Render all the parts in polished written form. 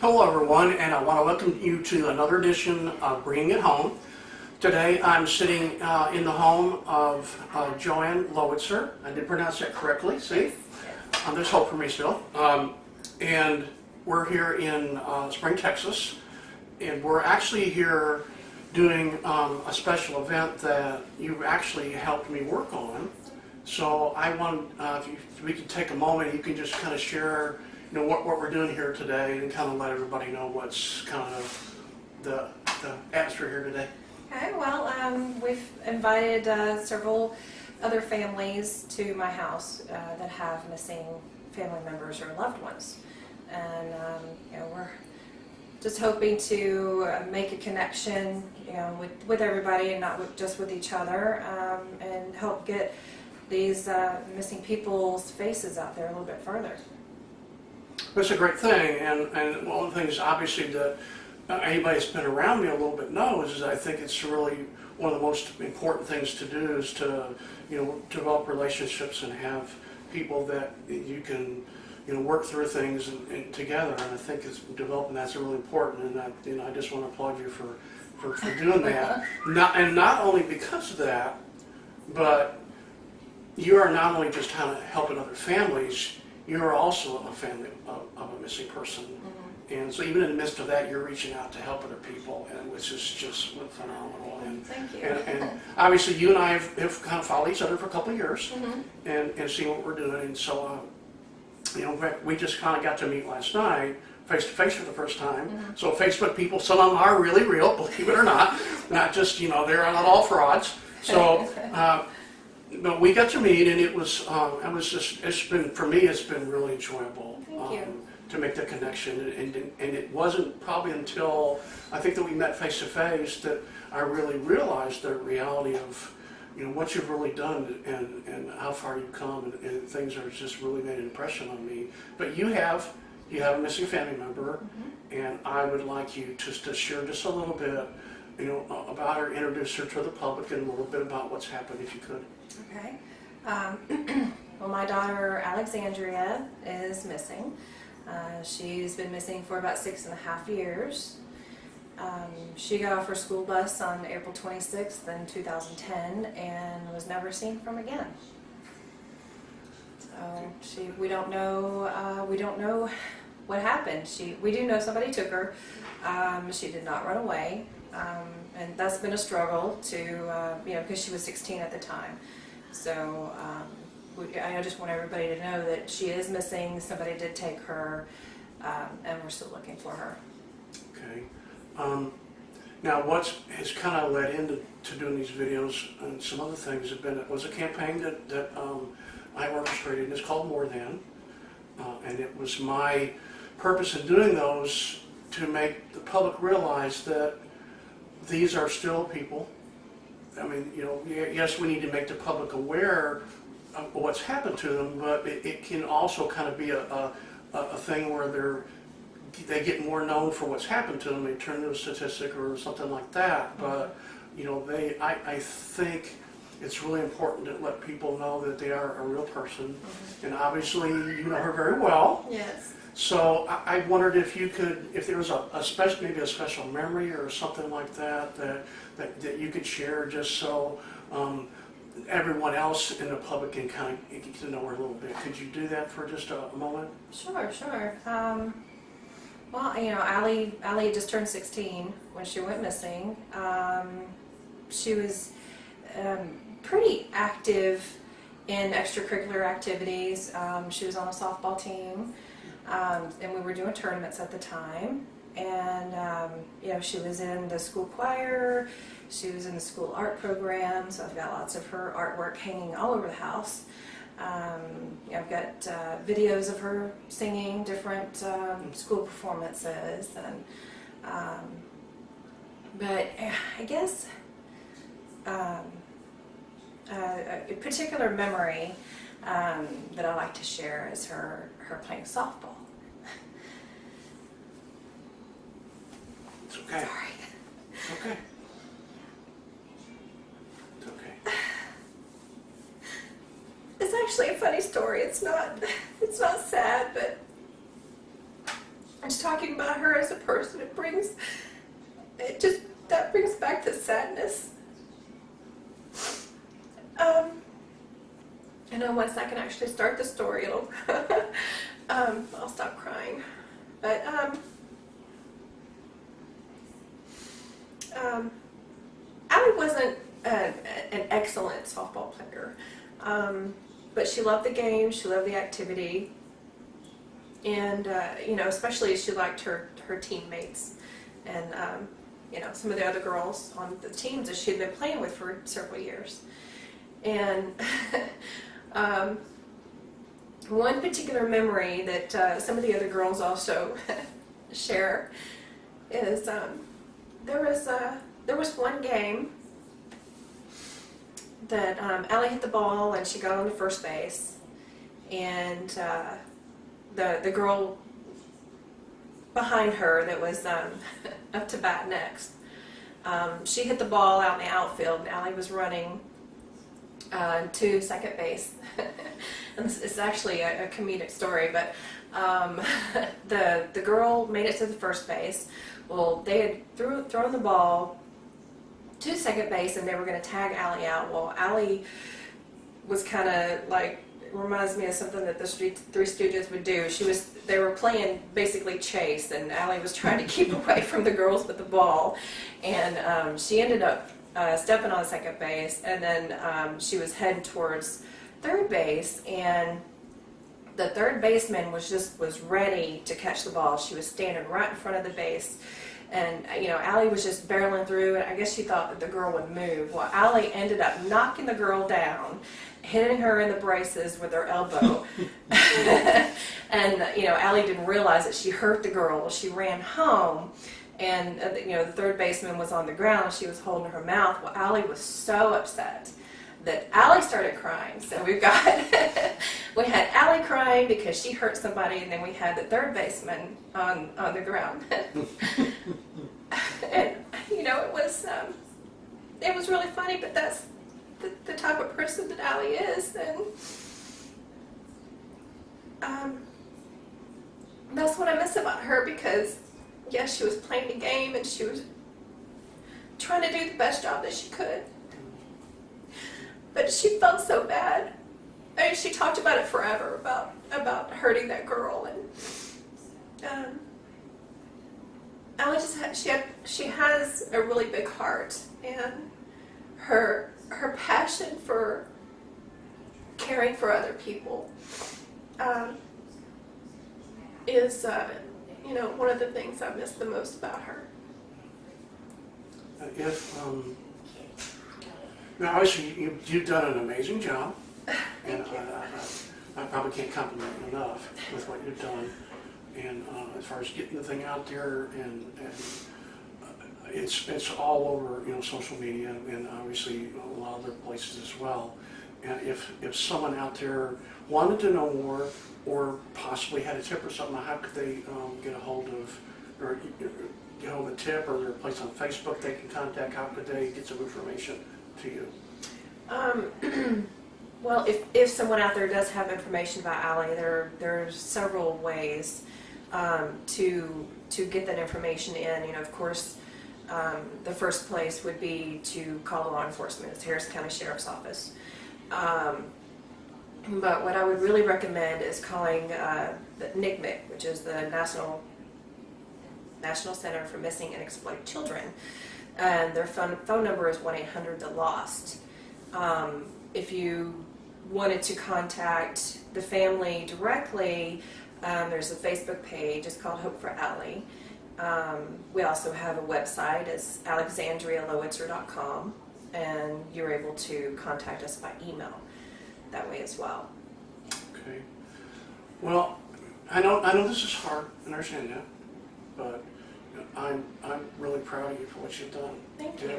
Hello everyone, and I want to welcome you to another edition of Bringing It Home. Today I'm sitting in the home of Joanne Lowitzer. I did pronounce that correctly, see? There's hope for me still. And we're here in Spring, Texas, and we're actually here doing a special event that you actually helped me work on. So I want, if we could take a moment, you can just kind of share what we're doing here today and kind of let everybody know what's kind of the atmosphere here today. Okay, well, we've invited several other families to my house that have missing family members or loved ones. And we're just hoping to make a connection with everybody and not just with each other, and help get these missing people's faces out there a little bit further. It's a great thing, and one of the things obviously that anybody that's been around me a little bit knows is I think it's really one of the most important things to do is to develop relationships and have people that you can work through things and together, and I think it's developing that's really important, and I just want to applaud you for doing that. Not only because of that, but you are not only just kind of helping other families, you're also a family of a missing person. Mm-hmm. And so even in the midst of that, you're reaching out to help other people, and which is just phenomenal. And, thank you. And obviously you and I have kind of followed each other for a couple of years, mm-hmm. and seen what we're doing. And so, we just kind of got to meet last night, face to face for the first time. Mm-hmm. So Facebook people, some of them are really real, believe it or not. Not just, they're not all frauds. So, but we got to meet, and for me, it's been really enjoyable to make the connection. And it wasn't probably until I think that we met face to face that I really realized the reality of what you've really done and how far you've come, and things are just really made an impression on me. But you have a missing family member, mm-hmm. and I would like you just to share just a little bit about her, introduce her to the public, and a little bit about what's happened, if you could. Okay. Well, my daughter Alexandria is missing. She's been missing for about 6.5 years. She got off her school bus on April 26th in 2010 and was never seen from again. So we don't know what happened. We do know somebody took her. She did not run away, and that's been a struggle to because she was 16 at the time. So I just want everybody to know that she is missing. Somebody did take her, and we're still looking for her. Okay. Now, what has kind of led into doing these videos and some other things was a campaign that I orchestrated, and it's called More Than, and it was my purpose in doing those to make the public realize that these are still people. I mean, yes, we need to make the public aware of what's happened to them, but it can also kind of be a thing where they get more known for what's happened to them. They turn to a statistic or something like that. But I think it's really important to let people know that they are a real person, mm-hmm. and obviously you know her very well. Yes. So I wondered if there was maybe a special memory or something like that you could share, just so everyone else in the public can kind of get to know her a little bit. Could you do that for just a moment? Sure. Well, Allie just turned 16 when she went missing. She was pretty active in extracurricular activities. She was on a softball team, and we were doing tournaments at the time. And she was in the school choir. She was in the school art program. So I've got lots of her artwork hanging all over the house. I've got videos of her singing different school performances, and but I guess a particular memory that I like to share is her playing softball. It's okay. Sorry. It's okay. It's okay. It's actually a funny story. It's not sad, but just talking about her as a person, that brings back the sadness. I know once I can actually start the story, it'll I'll stop crying. But Allie wasn't an excellent softball player, but she loved the game, she loved the activity, and especially she liked her teammates, and some of the other girls on the teams that she'd been playing with for several years. And one particular memory that some of the other girls also share is there was one game that Allie hit the ball and she got on to first base, and the girl behind her that was up to bat next, she hit the ball out in the outfield, and Allie was running to second base. And it's actually a comedic story, but the girl made it to the first base. Well, they had thrown the ball to second base, and they were going to tag Allie out. Well, Allie was kind of like, reminds me of something that the Three Stooges would do. They were playing basically chase, and Allie was trying to keep away from the girls with the ball, and she ended up stepping on second base, and then she was heading towards third base, and the third baseman was ready to catch the ball. She was standing right in front of the base, and Allie was just barreling through, and I guess she thought that the girl would move. Well, Allie ended up knocking the girl down, hitting her in the braces with her elbow. And Allie didn't realize that she hurt the girl. She ran home, and the third baseman was on the ground. She was holding her mouth. Well, Allie was so upset that Allie started crying. So we had Allie crying because she hurt somebody, and then we had the third baseman on the ground. And it was really funny, but that's the type of person that Allie is, and that's what I miss about her, because yes, she was playing the game and she was trying to do the best job that she could, but she felt so bad. I mean, she talked about it forever, about hurting that girl, and Allie she has a really big heart, and her passion for caring for other people is one of the things I miss the most about her. Now obviously you've done an amazing job, and I probably can't compliment you enough with what you've done, and as far as getting the thing out there, and it's all over social media, and obviously a lot of other places as well. And if someone out there wanted to know more, or possibly had a tip or something, how could they get a hold of, or get a hold of a tip, or their place on Facebook they can contact? How could they get some information to you? Well, if someone out there does have information about Allie, there's several ways to get that information in. Of course, the first place would be to call the law enforcement. It's Harris County Sheriff's Office. But what I would really recommend is calling the NCMEC, which is the National Center for Missing and Exploited Children. And their phone number is 1-800-THE-LOST. If you wanted to contact the family directly, there's a Facebook page. It's called Hope for Allie. We also have a website. It's alexandrialowitzer.com, and you're able to contact us by email that way as well. Okay. Well, I know this is hard. I understand that, but I'm really proud of you for what you've done. Thank you.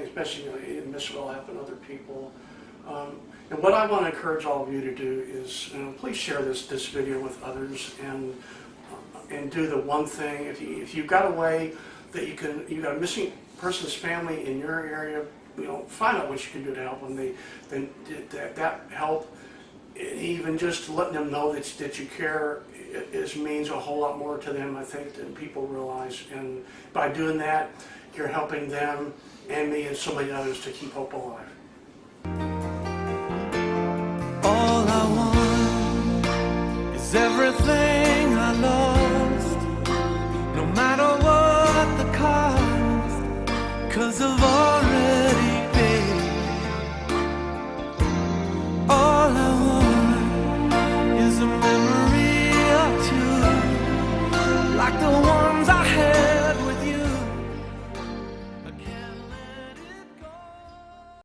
Especially you miss it all happen to other people. And what I want to encourage all of you to do is, please share this video with others, and do the one thing. If you've got a way that you got a missing person's family in your area, find out what you can do to help them. That help even just letting them know that you care means a whole lot more to them, I think, than people realize. And by doing that, you're helping them and me and so many others to keep hope alive. All I want is everything I lost, no matter what the cost, 'cause I've already paid. All I want is a memory or two, like the one